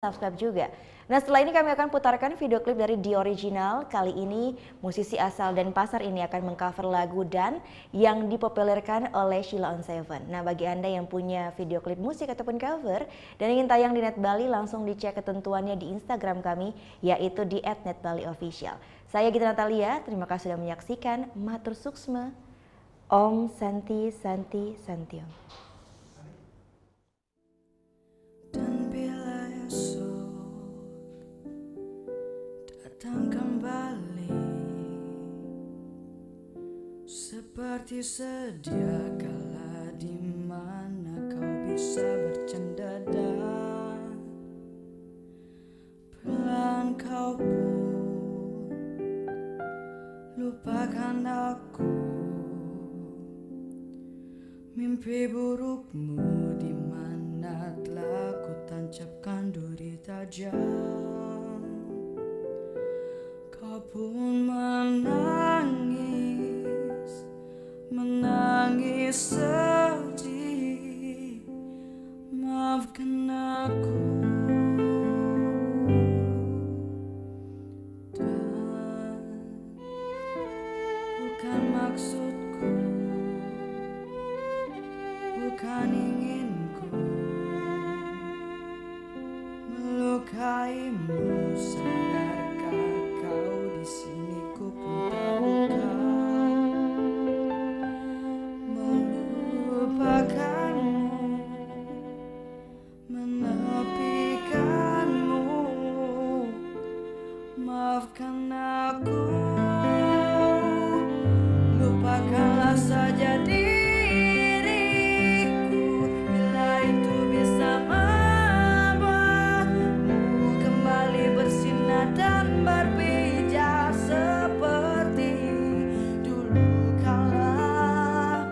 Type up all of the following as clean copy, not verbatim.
subscribe juga. Nah, setelah ini kami akan putarkan video klip dari The Original. Kali ini musisi asal Denpasar ini akan mengcover lagu Dan yang dipopulerkan oleh Sheila on 7. Nah, bagi Anda yang punya video klip musik ataupun cover dan ingin tayang di Net Bali, langsung dicek ketentuannya di Instagram kami, yaitu di @netbaliofficial. Saya Gita Natalia, terima kasih sudah menyaksikan. Matur suksma. Om Santi Santi Santiom. Datang kembali seperti sedia kala, di mana kau bisa bercanda dan pelan kau pun lupakan aku. Mimpi burukmu di mana telah ku tancapkan duri tajam. Kau pun menangis, menangis sedih. Maafkan aku. Dan bukan maksudku, bukan inginku melukaimu. Sadarkah kau di sini ku pun terluka, melupakanmu, menepikanmu. Maafkan aku, lupakanlah saja diriku, bila itu bisa membuatmu kembali bersinar dan berpijak seperti dulu kala.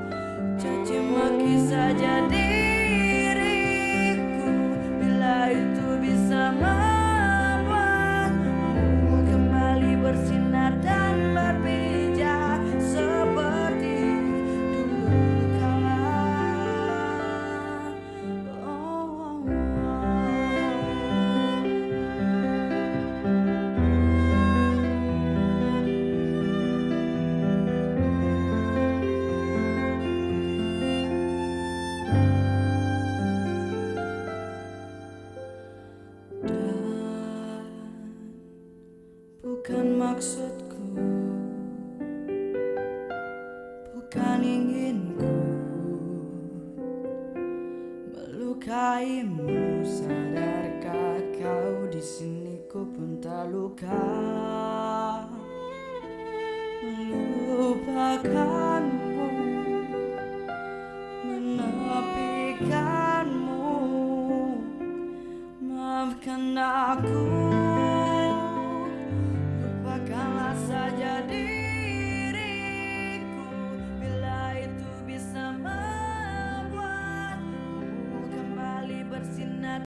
Caci maki saja diriku, bila itu bisa membuatmu kembali bersinar dan berpijak seperti dulu kala. Dan bukan maksudku, bukan inginku melukaimu. Sadarkah kau di sini ku pun tak luka, melupakanmu, menepikanmu. Maafkan aku.